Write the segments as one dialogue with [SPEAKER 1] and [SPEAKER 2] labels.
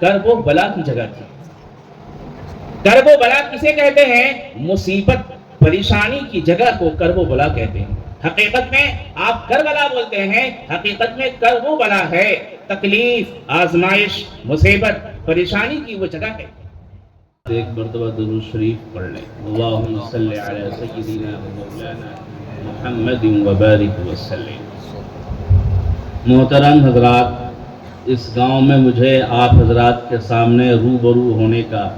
[SPEAKER 1] کرب و بلا کی جگہ تھی۔ کرب و بلا کسے کہتے ہیں؟ مصیبت پریشانی کی جگہ کو کرب و بلا کہتے ہیں۔ حقیقت میں آپ کربلا بولتے ہیں، حقیقت میں کرب و بلا ہے، تکلیف، آزمائش، مصیبت، پریشانی کی وہ جگہ ہے۔ ایک مرتبہ درود شریف پڑھ لیں۔ اللہم صلی علی سیدنا و مولانا محمد وبارک وسلم۔ محترم حضرات، اس گاؤں میں مجھے آپ حضرات کے سامنے روبرو ہونے کا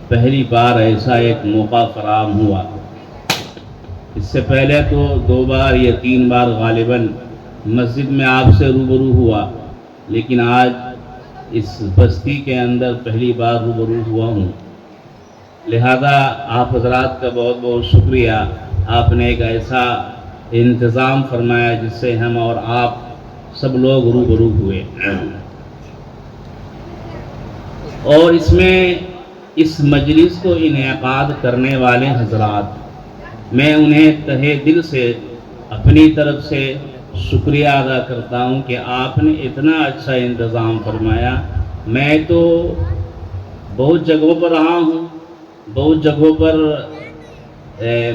[SPEAKER 1] پہلی بار ایسا ایک موقع فراہم ہوا۔ اس سے پہلے تو 2 بار یا 3 بار غالباً مسجد میں آپ سے روبرو ہوا، لیکن آج اس بستی کے اندر پہلی بار روبرو ہوا ہوں۔ لہذا آپ حضرات کا بہت بہت شکریہ، آپ نے ایک ایسا انتظام فرمایا جس سے ہم اور آپ سب لوگ روبرو ہوئے۔ اور اس میں اس مجلس کو انعقاد کرنے والے حضرات، میں انہیں تہہ دل سے اپنی طرف سے شکریہ ادا کرتا ہوں کہ آپ نے اتنا اچھا انتظام فرمایا۔ میں تو بہت جگہوں پر رہا ہوں، بہت جگہوں پر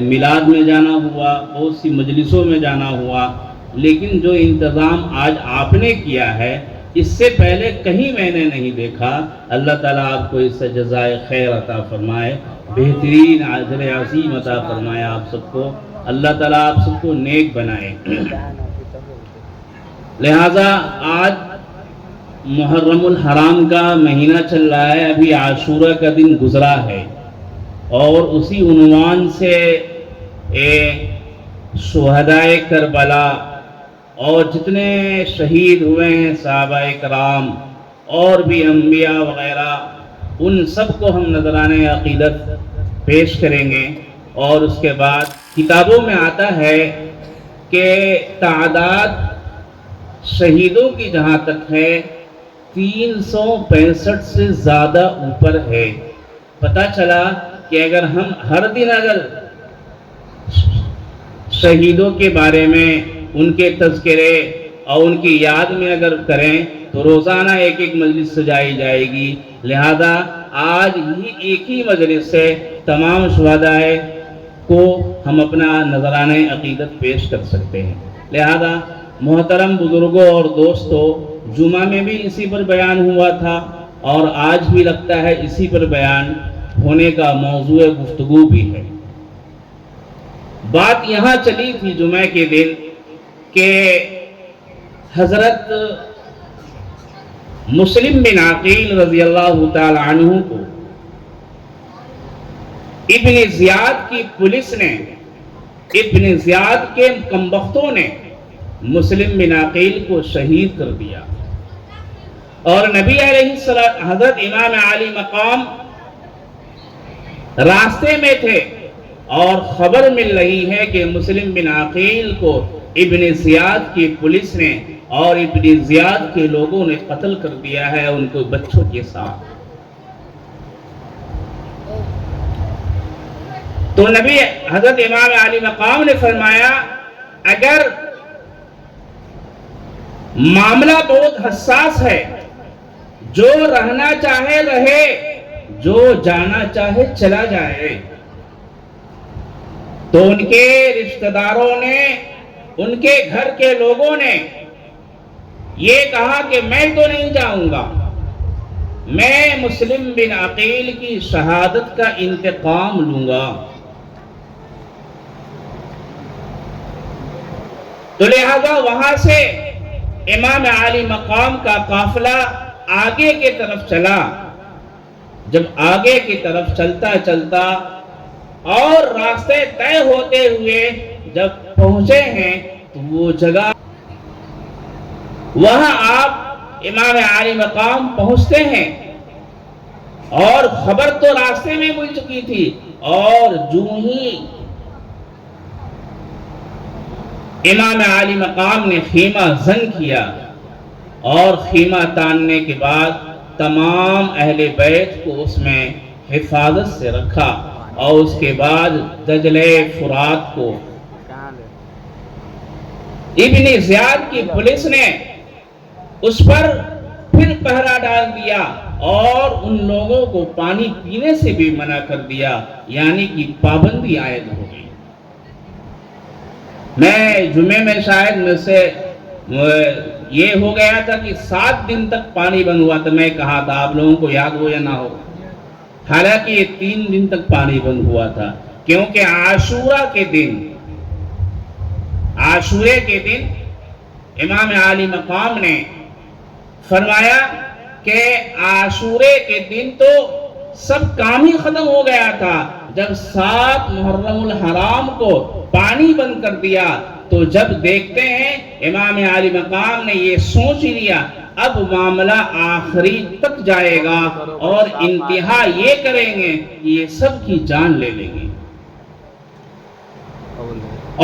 [SPEAKER 1] میلاد میں جانا ہوا، بہت سی مجلسوں میں جانا ہوا، لیکن جو انتظام آج آپ نے کیا ہے اس سے پہلے کہیں میں نے نہیں دیکھا۔ اللہ تعالیٰ آپ کو اس سے جزائے خیر عطا فرمائے، بہترین اجر عظیم عطا فرمائے آپ سب کو، اللہ تعالیٰ آپ سب کو نیک بنائے۔ لہذا آج محرم الحرام کا مہینہ چل رہا ہے، ابھی عاشورہ کا دن گزرا ہے، اور اسی عنوان سے شہدائے کربلا اور جتنے شہید ہوئے ہیں صحابہ کرام اور بھی انبیاء وغیرہ، ان سب کو ہم نذرانے عقیدت پیش کریں گے۔ اور اس کے بعد کتابوں میں آتا ہے کہ تعداد شہیدوں کی جہاں تک ہے 365 سے زیادہ اوپر ہے۔ پتہ چلا کہ اگر ہم ہر دن اگر شہیدوں کے بارے میں ان کے تذکرے اور ان کی یاد میں اگر کریں تو روزانہ ایک مجلس سجائی جائے گی۔ لہذا آج ہی ایک ہی مجلس سے تمام شہداء کو ہم اپنا نذرانہ عقیدت پیش کر سکتے ہیں۔ لہذا محترم بزرگوں اور دوستوں، جمعہ میں بھی اسی پر بیان ہوا تھا اور آج بھی لگتا ہے اسی پر بیان ہونے کا موضوع گفتگو بھی ہے۔ بات یہاں چلی تھی جمعہ کے دن کہ حضرت مسلم بن عقیل رضی اللہ تعالی عنہ کو ابن زیاد کی پولیس نے، ابن زیاد کے کمبختوں نے مسلم بن عقیل کو شہید کر دیا، اور نبی علیہ السلام حضرت امام علی مقام راستے میں تھے اور خبر مل رہی ہے کہ مسلم بن عقیل کو ابن زیاد کی پولیس نے اور ابن زیاد کے لوگوں نے قتل کر دیا ہے ان کو بچوں کے ساتھ۔ تو نبی حضرت امام علی مقام نے فرمایا اگر معاملہ بہت حساس ہے، جو رہنا چاہے رہے، جو جانا چاہے چلا جائے۔ تو ان کے رشتہ داروں نے، ان کے گھر کے لوگوں نے یہ کہا کہ میں تو نہیں جاؤں گا، میں مسلم بن عقیل کی شہادت کا انتقام لوں گا۔ تو لہذا وہاں سے امام علی مقام کا قافلہ آگے کی طرف چلا۔ جب آگے کی طرف چلتا چلتا اور راستے طے ہوتے ہوئے جب پہنچے ہیں تو وہ جگہ، وہاں آپ امام علی مقام پہنچتے ہیں اور خبر تو راستے میں مل چکی تھی، اور جو ہی امام علی مقام نے خیمہ زن کیا اور خیمہ تاننے کے بعد تمام اہل بیت کو اس میں حفاظت سے رکھا، اور اس کے بعد دجلے فرات کو ابن زیاد کی پولیس نے اس پر پھر پہرا ڈال دیا اور ان لوگوں کو پانی پینے سے بھی منع کر دیا، یعنی کہ پابندی عائد ہو گئی۔ میں جمعے میں شاید میں سے یہ ہو گیا تھا کہ 7 دن تک پانی بند ہوا تھا، میں کہا تھا، آپ لوگوں کو یاد ہو یا نہ ہو، حالانکہ یہ 3 دن تک پانی بند ہوا تھا، کیونکہ عاشورے کے دن امام عالی مقام نے فرمایا کہ عاشورے کے دن تو سب کام ہی ختم ہو گیا تھا، جب 7 محرم الحرام کو پانی بند کر دیا تو جب دیکھتے ہیں امام عالی مقام نے یہ سوچ لیا اب معاملہ آخری تک جائے گا اور انتہا یہ کریں گے کہ یہ سب کی جان لے لیں گے،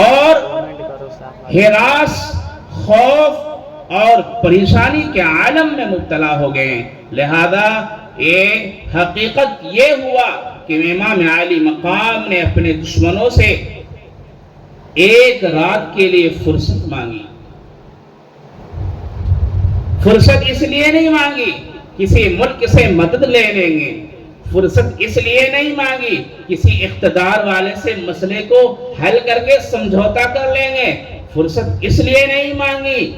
[SPEAKER 1] اور ہراس، خوف اور پریشانی کے عالم میں مبتلا ہو گئے۔ لہذا یہ حقیقت یہ ہوا کہ امام عالی مقام نے اپنے دشمنوں سے ایک رات کے لیے فرصت مانگی۔ فرصت اس لیے نہیں مانگی کسی ملک سے مدد لے لیں گے، فرصت اس لیے نہیں مانگی کسی اقتدار والے سے مسئلے کو حل کر کے سمجھوتا کر لیں گے، فرصت اس لیے نہیں مانگی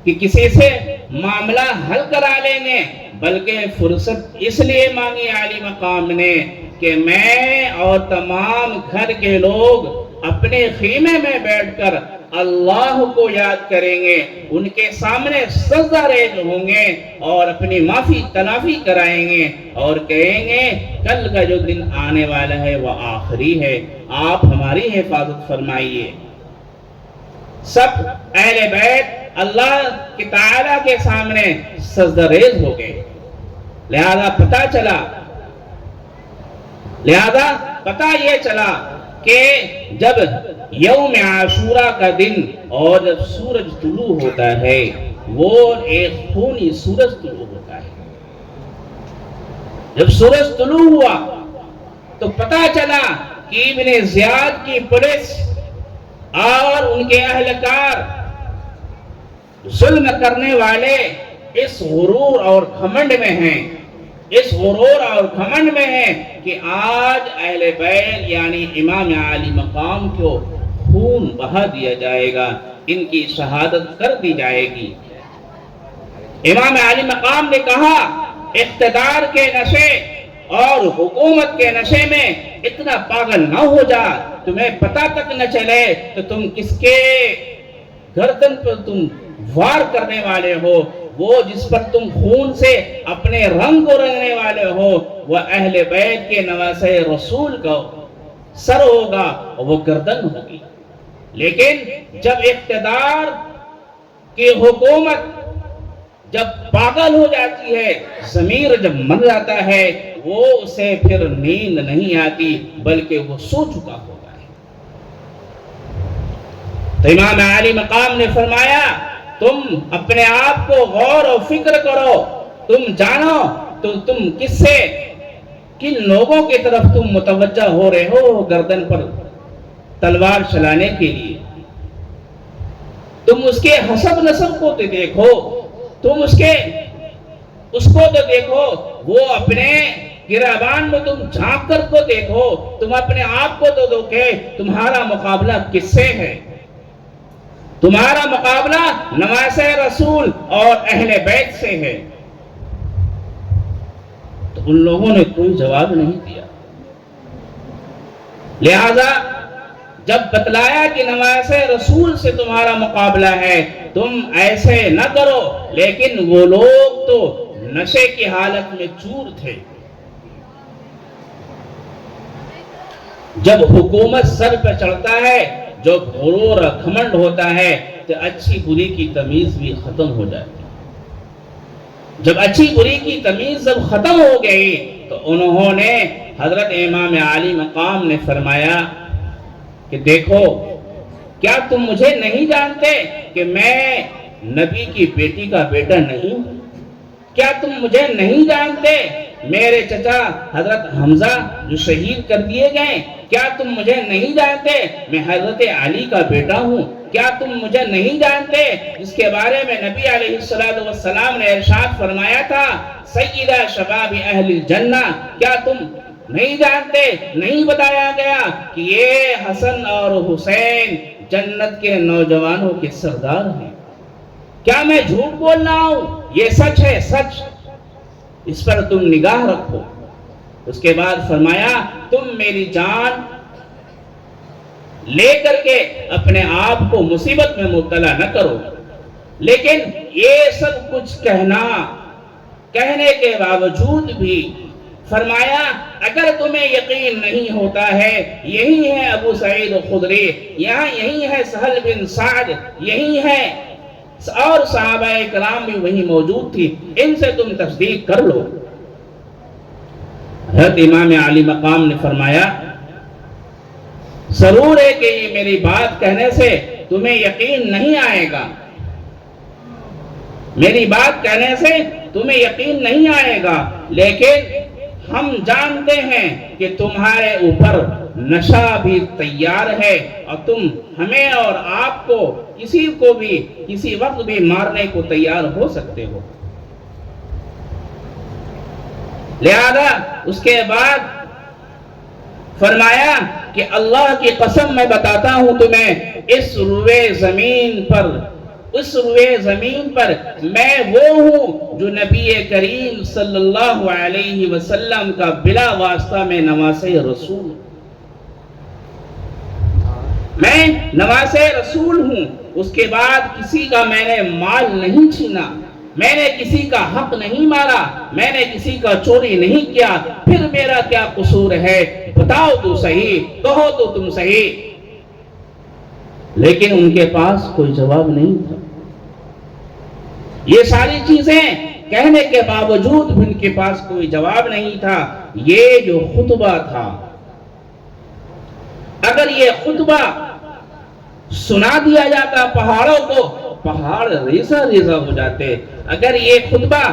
[SPEAKER 1] کہ کسی سے معاملہ حل کرا لیں گے، بلکہ فرصت اس لیے مانگی عالی مقام نے کہ میں اور تمام گھر کے لوگ اپنے خیمے میں بیٹھ کر اللہ کو یاد کریں گے، ان کے سامنے سجدہ ریز ہوں گے اور اپنی معافی تلافی کرائیں گے اور کہیں گے کل کا جو دن آنے والا ہے وہ آخری ہے، آپ ہماری حفاظت فرمائیے۔ سب اہل بیت اللہ کی تعالیٰ کے سامنے سجدہ ریز ہو گئے۔ لہذا پتہ یہ چلا کہ جب یوم عاشورہ کا دن اور جب سورج طلوع ہوتا ہے وہ ایک خونی سورج طلوع ہوتا ہے، جب سورج طلوع ہوا تو پتہ چلا کہ ابن زیاد کی پولیس اور ان کے اہلکار ظلم کرنے والے اس غرور اور گھمنڈ میں ہیں، کہ آج اہل بیت یعنی امام عالی مقام کو خون بہا دیا جائے گا، ان کی شہادت کر دی جائے گی۔ امام عالی مقام نے کہا اقتدار کے نشے اور حکومت کے نشے میں اتنا پاگل نہ ہو جا، تمہیں پتہ تک نہ چلے تو تم کس کے گردن پر تم وار کرنے والے ہو، وہ جس پر تم خون سے اپنے رنگ کو رنگنے والے ہو وہ اہل بیت کے نواسے رسول کا سر ہوگا اور وہ گردن ہوگی۔ لیکن جب اقتدار کی حکومت جب پاگل ہو جاتی ہے، ضمیر جب مر جاتا ہے، وہ اسے پھر نیند نہیں آتی بلکہ وہ سو چکا ہوتا ہے۔ تو امام عالی مقام نے فرمایا تم اپنے آپ کو غور و فکر کرو، تم جانو تو تم کن لوگوں کی طرف تم متوجہ ہو رہے ہو گردن پر تلوار چلانے کے لیے۔ تم اس کے حسب نسب کو تو دیکھو، تم اس کو تو دیکھو، وہ اپنے گریبان میں تم جھانک کر کو دیکھو، تم اپنے آپ کو تو دیکھو، تمہارا مقابلہ کس سے ہے؟ تمہارا مقابلہ نواسے رسول اور اہل بیت سے ہے۔ تو ان لوگوں نے کوئی جواب نہیں دیا۔ لہذا جب بتلایا کہ نواسے رسول سے تمہارا مقابلہ ہے تم ایسے نہ کرو، لیکن وہ لوگ تو نشے کی حالت میں چور تھے۔ جب حکومت سر پہ چڑھتا ہے، جو غرور اور گھمنڈ ہوتا ہے تو اچھی بری کی تمیز بھی ختم ہو جاتی ہے۔ جب اچھی بری کی تمیز جب ختم ہو گئی تو انہوں نے حضرت امام عالی مقام نے فرمایا کہ دیکھو کیا تم مجھے نہیں جانتے کہ میں نبی کی بیٹی کا بیٹا نہیں ہوں؟ کیا تم مجھے نہیں جانتے میرے چچا حضرت حمزہ جو شہید کر دیے گئے؟ کیا تم مجھے نہیں جانتے میں حضرت علی کا بیٹا ہوں؟ کیا تم مجھے نہیں جانتے جس کے بارے میں نبی علیہ السلام نے ارشاد فرمایا تھا سیدہ شباب اہل الجنہ، کیا تم نہیں جانتے، نہیں بتایا گیا کہ یہ حسن اور حسین جنت کے نوجوانوں کے سردار ہیں؟ کیا میں جھوٹ بول رہا ہوں؟ یہ سچ ہے، سچ، اس پر تم نگاہ رکھو۔ اس کے بعد فرمایا تم میری جان لے کر کے اپنے آپ کو مصیبت میں مبتلا نہ کرو۔ لیکن یہ سب کچھ کہنے کے باوجود بھی فرمایا اگر تمہیں یقین نہیں ہوتا ہے، یہی ہے ابو سعید خدری، یہی ہے سہل بن سعد، یہی ہے اور صحابہ کرام بھی وہی موجود تھی، ان سے تم تصدیق کر لو۔ حضرت امام علی مقام نے فرمایا ضرور ہے کہ یہ میری بات کہنے سے تمہیں یقین نہیں آئے گا، میری بات کہنے سے تمہیں یقین نہیں آئے گا، لیکن ہم جانتے ہیں کہ تمہارے اوپر نشہ بھی تیار ہے اور تم ہمیں اور آپ کو کسی کو بھی کسی وقت بھی مارنے کو تیار ہو سکتے ہو۔ لہذا اس کے بعد فرمایا کہ اللہ کی قسم میں بتاتا ہوں تمہیں، اس روئے زمین پر میں وہ ہوں جو نبی کریم صلی اللہ علیہ وسلم کا بلا واسطہ میں نواسہ رسول، میں نواسہ رسول ہوں۔ اس کے بعد کسی کا میں نے مال نہیں چھینا، میں نے کسی کا حق نہیں مارا، میں نے کسی کا چوری نہیں کیا، پھر میرا کیا قصور ہے؟ بتاؤ تو صحیح، کہو تو تم صحیح۔ لیکن ان کے پاس کوئی جواب نہیں تھا۔ یہ ساری چیزیں کہنے کے باوجود بھی ان کے پاس کوئی جواب نہیں تھا۔ یہ جو خطبہ تھا، اگر یہ خطبہ سنا دیا جاتا پہاڑوں کو، پہاڑ ریزہ ریزہ ہو جاتے۔ اگر یہ خطبہ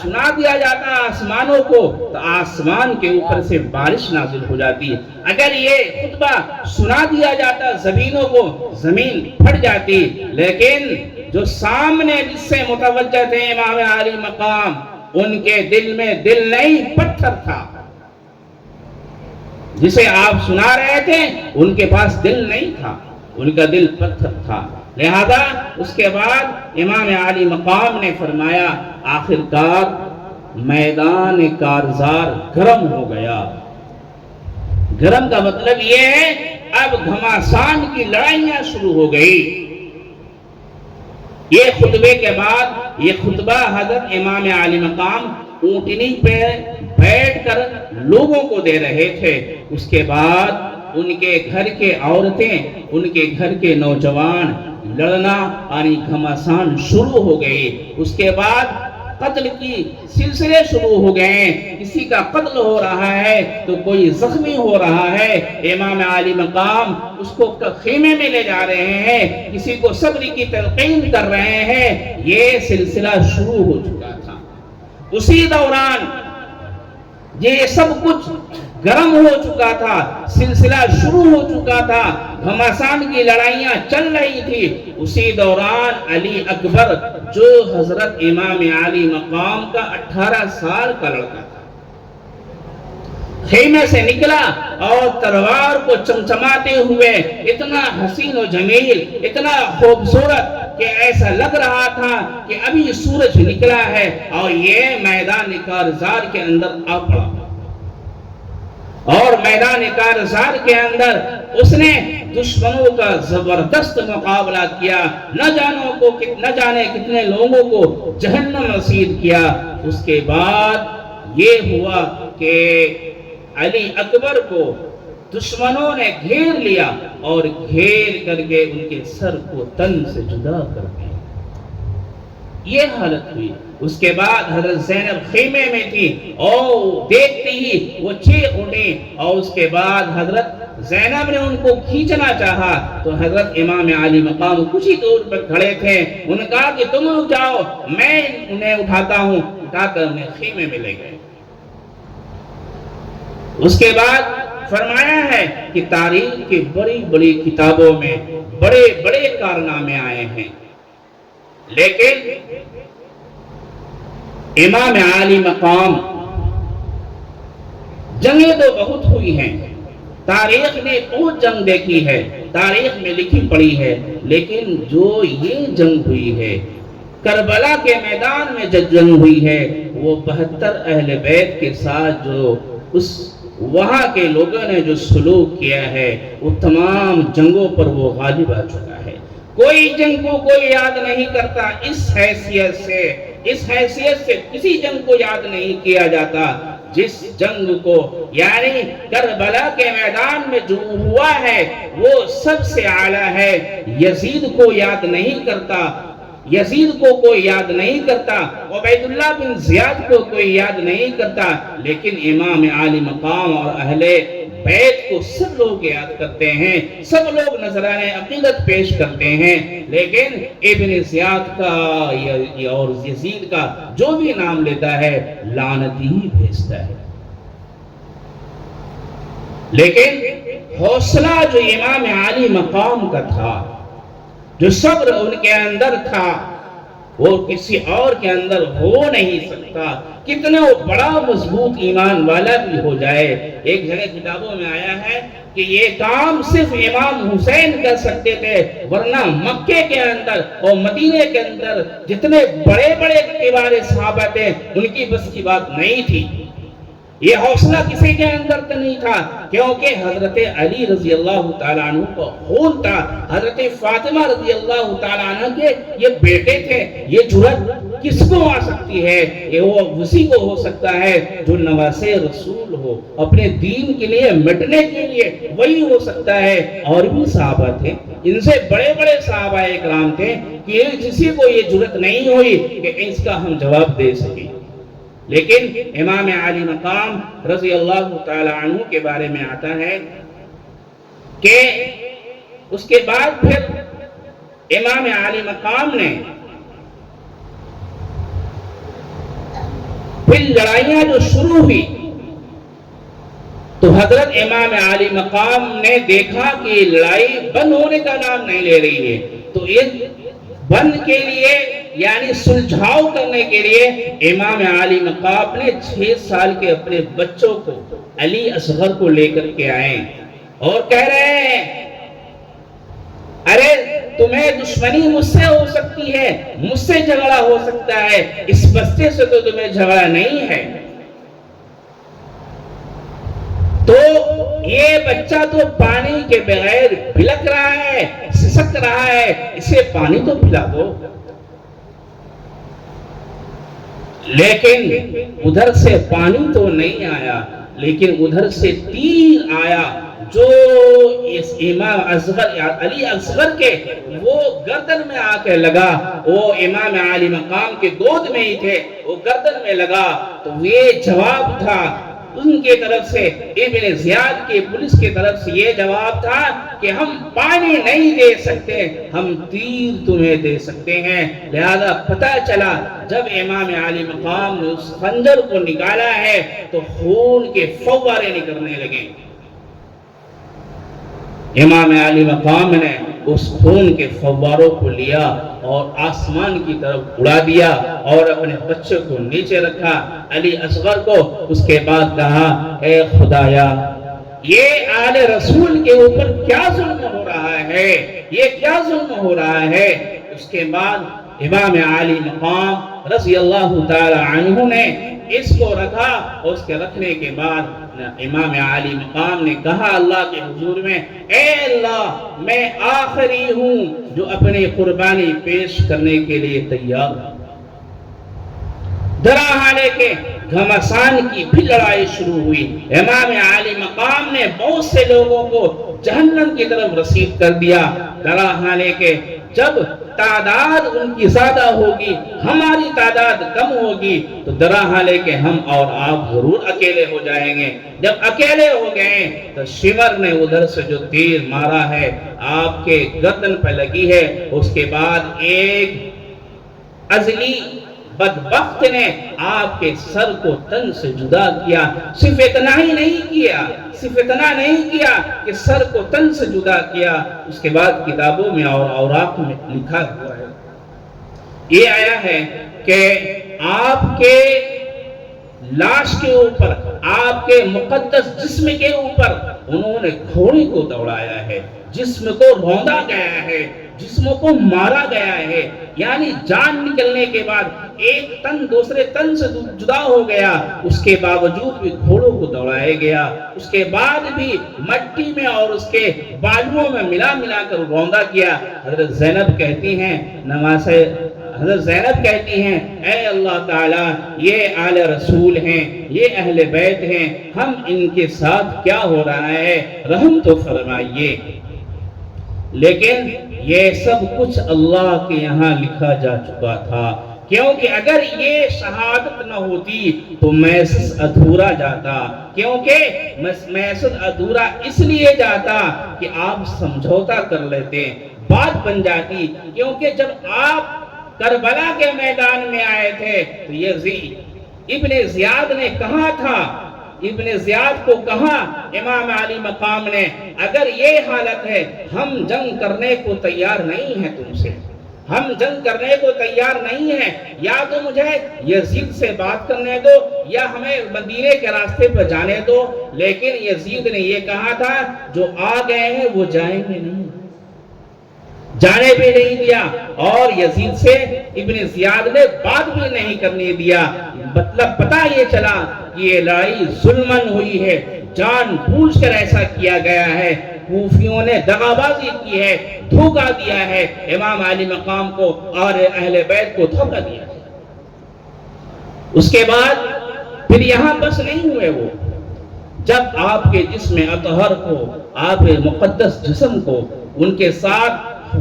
[SPEAKER 1] سنا دیا جاتا آسمانوں کو تو آسمان کے اوپر سے بارش نازل ہو جاتی۔ اگر یہ خطبہ سنا دیا جاتا زمینوں کو، زمین پھٹ جاتی۔ لیکن جو سامنے جس سے متوجہ تھے امام علی مقام، ان کے دل میں دل نہیں پتھر تھا۔ جسے آپ سنا رہے تھے ان کے پاس دل نہیں تھا، ان کا دل پتھر تھا۔ لہذا اس کے بعد امام علی مقام نے فرمایا آخرکار میدان کارزار گرم ہو گیا۔ گرم کا مطلب یہ ہے اب گھماسان کی لڑائیاں شروع ہو گئی۔ یہ خطبے کے بعد یہ خطبہ حضرت امام علی مقام اونٹنی پہ بیٹھ کر لوگوں کو دے رہے تھے۔ اس کے بعد ان کے گھر کے عورتیں، ان کے گھر کے نوجوان لڑنا یعنی گھماسان شروع ہو گئی۔ اس کے بعد قتل کی سلسلے شروع ہو گئے، کسی کا قتل ہو رہا ہے تو کوئی زخمی ہو رہا ہے۔ امام علی مقام اس کو خیمے میں لے جا رہے ہیں، کسی کو صبر کی تلقین کر رہے ہیں۔ یہ سلسلہ شروع ہو چکا تھا۔ اسی دوران یہ سب کچھ گرم ہو چکا تھا، سلسلہ شروع ہو چکا تھا، گھماسان کی لڑائیاں چل رہی تھی۔ اسی دوران علی اکبر جو حضرت امام علی مقام کا 18 سال کا لڑکا تھا، خیمے سے نکلا اور تلوار کو چمچماتے ہوئے، اتنا حسین و جمیل، اتنا خوبصورت کہ ایسا لگ رہا تھا کہ ابھی سورج نکلا ہے اور یہ میدان کارزار کے اندر آ پڑا۔ اور میدان کارزار کے اندر اس نے دشمنوں کا زبردست مقابلہ کیا، نہ جانے کتنے لوگوں کو جہنم نصیب کیا۔ اس کے بعد یہ ہوا کہ علی اکبر کو دشمنوں نے گھیر لیا اور گھیر کر کے ان کے سر کو تن سے جدا کر دیا۔ یہ حالت ہوئی۔ اس کے بعد حضرت زینب خیمے میں تھی اور دیکھتے ہی وہ چیخ اٹھی، اور اس کے بعد حضرت زینب نے ان کو کھینچنا چاہا تو حضرت امام علی مقام کچھ ہی دور پر کھڑے تھے۔ انہوں نے کہا کہ تم رک جاؤ، میں انہیں اٹھاتا ہوں، اٹھا کر انہیں خیمے میں لے گئے۔ اس کے بعد فرمایا ہے کہ تاریخ کی بڑی بڑی کتابوں میں بڑے بڑے کارنامے آئے ہیں، لیکن امام عالی مقام، جنگیں تو بہت ہوئی ہیں، تاریخ نے بہت جنگ دیکھی ہے، تاریخ میں لکھی پڑی ہے، لیکن جو یہ جنگ ہوئی ہے، کربلا کے میدان میں جو جنگ ہوئی ہے، وہ 72 اہل بیت کے ساتھ جو اس وہاں کے لوگوں نے جو سلوک کیا ہے، وہ تمام جنگوں پر وہ غالب آ چکا ہے۔ کوئی جنگ کو کوئی یاد نہیں کرتا، اس حیثیت سے کسی جنگ کو یاد نہیں کیا جاتا جس جنگ کو یعنی کربلا کے میدان میں جو ہوا ہے وہ سب سے اعلیٰ ہے۔ یزید کو یاد نہیں کرتا، یزید کو کوئی یاد نہیں کرتا، عبید اللہ بن زیاد کو کوئی یاد نہیں کرتا، لیکن امام عالی مقام اور اہل بیت کو سب لوگ یاد کرتے ہیں، سب لوگ نذرانہ عقیدت پیش کرتے ہیں، لیکن ابن زیاد کا اور یزید کا جو بھی نام لیتا ہے لعنت ہی بھیجتا ہے۔ لیکن حوصلہ جو امام عالی مقام کا تھا، جو صبر ان کے اندر تھا، وہ کسی اور کے اندر ہو نہیں سکتا، کتنا بڑا مضبوط ایمان والا بھی ہو جائے۔ ایک جگہ کتابوں میں آیا ہے کہ یہ کام صرف امام حسین کر سکتے تھے، ورنہ مکے کے اندر اور مدینے کے اندر جتنے بڑے بڑے کبار صحابہ تھے ان کی بس کی بات نہیں تھی۔ یہ حوصلہ کسی کے اندر تو نہیں تھا، کیونکہ حضرت علی رضی اللہ تعالیٰ عنہ کا خون تھا، حضرت فاطمہ رضی اللہ تعالیٰ عنہ کے یہ بیٹے تھے۔ یہ جرأت کس کو آ سکتی ہے؟ یہ وہ اسی کو ہو سکتا ہے جو نواسے رسول ہو، اپنے دین کے لیے مٹنے کے لیے وہی ہو سکتا ہے۔ اور بھی صحابہ تھے، ان سے بڑے بڑے صحابہ اکرام تھے کہ کسی کو یہ جرأت نہیں ہوئی کہ اس کا ہم جواب دے سکیں، لیکن امام عالی مقام رضی اللہ تعالی عنہ کے بارے میں آتا ہے کہ اس کے بعد پھر امام عالی مقام نے پھر لڑائیاں جو شروع ہوئی تو حضرت امام عالی مقام نے دیکھا کہ لڑائی بند ہونے کا نام نہیں لے رہی ہے، تو ایک بند کے لیے یعنی سلجھاؤ کرنے کے لیے امام عالی مقام نے 6 سال کے اپنے بچوں کو علی اصغر کو لے کر کے آئے اور کہہ رہے ہیں ارے تمہیں دشمنی مجھ سے ہو سکتی ہے، مجھ سے جھگڑا ہو سکتا ہے، اس بستے سے تو تمہیں جھگڑا نہیں ہے۔ تو یہ بچہ تو پانی کے بغیر بلک رہا ہے، سسک رہا ہے، اسے پانی تو پلا دو۔ لیکن ادھر سے پانی تو نہیں آیا، لیکن ادھر سے تیر آیا جو اس امام اصغر علی اصغر کے وہ گردن میں آ کے لگا۔ وہ امام عالی مقام کے گود میں ہی تھے، وہ گردن میں لگا تو یہ جواب تھا ان کے طرف سے، ابن زیاد کی پولیس کی طرف سے یہ جواب تھا کہ ہم پانی نہیں دے سکتے، ہم تیر تمہیں دے سکتے ہیں۔ لہذا پتہ چلا جب امام عالی مقام نے اس خنجر کو نکالا ہے تو خون کے فوارے نکلنے لگے۔ امام عالی مقام نے اس خون کے فواروں کو لیا اور آسمان کی طرف اڑا دیا اور اپنے بچے کو نیچے رکھا، علی اصغر کو۔ اس کے بعد کہا اے خدایا یہ آل رسول کے اوپر کیا ظلم ہو رہا ہے، یہ کیا ظلم ہو رہا ہے۔ اس کے بعد امام عالی مقام رضی اللہ تعالی عنہ نے اس کو رکھا، اور اس کے رکھنے کے بعد امام عالی مقام نے کہا اللہ کے حضور میں اے اللہ میں آخری ہوں جو اپنی قربانی پیش کرنے کے لیے تیار ہوں۔ درحالے کے گھمسان کی بھی لڑائی شروع ہوئی۔ امام عالی مقام نے بہت سے لوگوں کو جہنم کی طرف رسید کر دیا۔ درحالے کے جب تعداد ان کی زیادہ ہوگی، ہماری تعداد کم ہوگی، تو درحالے کے ہم اور آپ ضرور اکیلے ہو جائیں گے۔ جب اکیلے ہو گئے تو شمر نے ادھر سے جو تیر مارا ہے آپ کے گردن پہ لگی ہے، اس کے بعد ایک ازلی بدبخت نے آپ کے سر کو تن سے جدا کیا۔ صرف اتنا ہی نہیں کیا، صرف اتنا نہیں کیا کہ سر کو تن سے جدا کیا، اس کے بعد کتابوں میں اور اوراق میں لکھا ہوا ہے، یہ آیا ہے کہ آپ کے لاش کے اوپر، آپ کے مقدس جسم کے اوپر انہوں نے گھوڑے کو دوڑایا ہے، جسم کو روندا گیا ہے، جسم کو مارا گیا ہے، یعنی جان نکلنے کے بعد ایک تن دوسرے تن سے جدا ہو گیا، اس کے باوجود بھی گھوڑوں کو دوڑایا گیا، اس کے بعد بھی مٹی میں اور اس کے بالوں میں ملا ملا کر روندا کیا۔ حضرت زینب کہتی ہیں، حضرت زینب کہتی ہیں، اے اللہ تعالیٰ یہ آل رسول ہیں، یہ اہل بیت ہیں، ہم ان کے ساتھ کیا ہو رہا ہے، رحم تو فرمائیے۔ لیکن یہ سب کچھ اللہ کے یہاں لکھا جا چکا تھا، کیونکہ اگر یہ شہادت نہ ہوتی تو میسس ادھورا جاتا، کیونکہ میسس ادھورا اس لیے جاتا کہ آپ سمجھوتا کر لیتے، بات بن جاتی، کیونکہ جب آپ کربلا کے میدان میں آئے تھے تو یزید ابن زیاد نے کہا تھا، ابن زیاد کو کہا امام علی مقام نے، اگر یہ حالت ہے ہم جنگ کرنے کو تیار نہیں ہیں تم سے، ہم جنگ کرنے کو تیار نہیں ہیں، یا تو مجھے یزید سے بات کرنے دو یا ہمیں مدینے کے راستے پر جانے دو۔ لیکن یزید نے یہ کہا تھا جو آ گئے ہیں وہ جائیں گے نہیں، جانے بھی نہیں دیا، اور یزید سے ابن زیاد نے بات بھی نہیں کرنے دیا۔ مطلب پتہ یہ چلا کہ یہ لڑائی ظلمن ہوئی ہے، جان بوجھ کر ایسا کیا گیا ہے، کوفیوں نے دغابازی کی ہے، دھوکہ دیا ہے امام علی مقام کو اور اہل بیت کو دھوکہ دیا ہے۔ اس کے بعد پھر یہاں بس نہیں ہوئے، وہ جب آپ کے جسم اطہر کو، آپ کے مقدس جسم کو ان کے ساتھ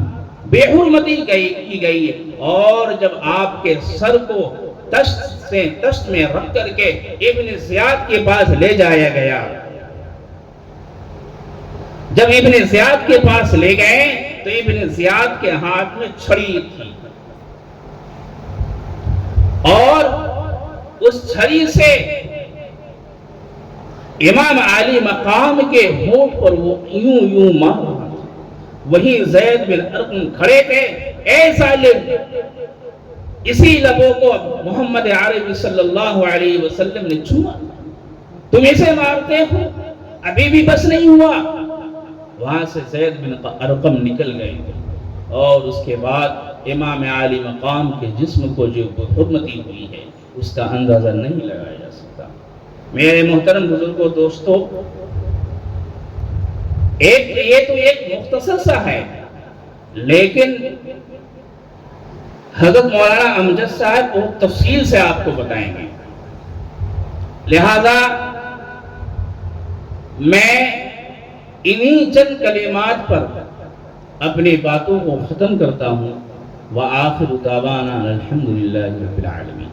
[SPEAKER 1] بے حرمتی کی گئی، اور جب آپ کے سر کو تشت میں رکھ کر کے ابن زیاد کے پاس لے جایا گیا، جب ابن زیاد کے پاس لے گئے تو ابن زیاد کے ہاتھ میں چھری تھی، اور اس چھری سے امام علی مقام کے ہونٹ پر وہ یوں یوں مار رہا تھا۔ وہی زید بن ارقم کھڑے تھے، اے ظالم، اسی لبوں کو محمد عربی صلی اللہ علیہ وسلم نے چھوا، تم اسے مارتے ہو، ابھی بھی بس نہیں ہوا۔ وہاں سے زید بن ارقم نکل گئے، اور اس کے بعد امام علی مقام کے جسم کو جو حرمتی ہوئی ہے اس کا اندازہ نہیں لگایا جا سکتا۔ میرے محترم بزرگوں، دوستو، یہ تو ایک مختصر سا ہے، لیکن حضرت مولانا امجد صاحب بہت تفصیل سے آپ کو بتائیں گے، لہذا میں انہی چند کلمات پر اپنی باتوں کو ختم کرتا ہوں۔ وآخر دعوانا الحمدللہ رب العالمین۔